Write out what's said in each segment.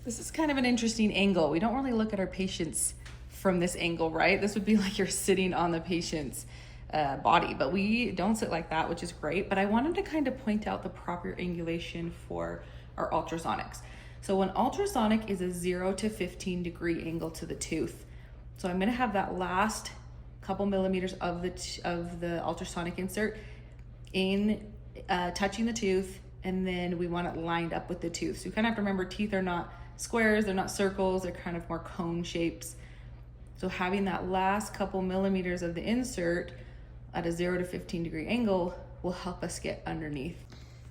This is kind of an interesting angle. We don't really look at our patients from this angle, right? This would be like you're sitting on the patient's body, but we don't sit like that, which is great. But I wanted to kind of point out the proper angulation for our ultrasonics. So an ultrasonic is a 0 to 15 degree angle to the tooth. So I'm gonna have that last couple millimeters of the ultrasonic insert in touching the tooth, and then we want it lined up with the tooth. So you kind of have to remember, teeth are not squares, they're not circles, they're kind of more cone shapes. So having that last couple millimeters of the insert at a 0 to 15 degree angle will help us get underneath.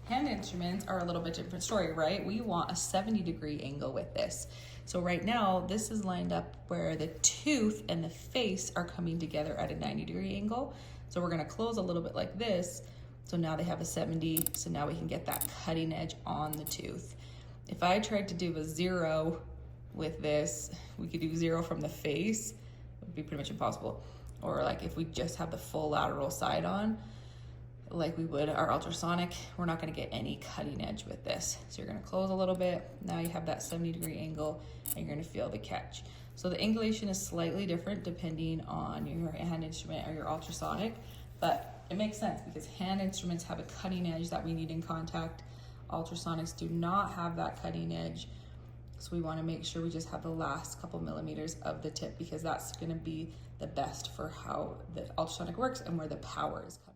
Hand instruments are a little bit different story, right? We want a 70 degree angle with this. So right now, this is lined up where the tooth and the face are coming together at a 90 degree angle. So we're gonna close a little bit like this. So now they have a 70, so now we can get that cutting edge on the tooth. If I tried to do a 0 with this, we could do 0 from the face, it would be pretty much impossible. Or like if we just have the full lateral side on, like we would our ultrasonic, we're not gonna get any cutting edge with this. So you're gonna close a little bit, now you have that 70 degree angle, and you're gonna feel the catch. So the angulation is slightly different depending on your hand instrument or your ultrasonic, but it makes sense because hand instruments have a cutting edge that we need in contact. Ultrasonics do not have that cutting edge. So we wanna make sure we just have the last couple millimeters of the tip, because that's gonna be the best for how the ultrasonic works and where the power is coming.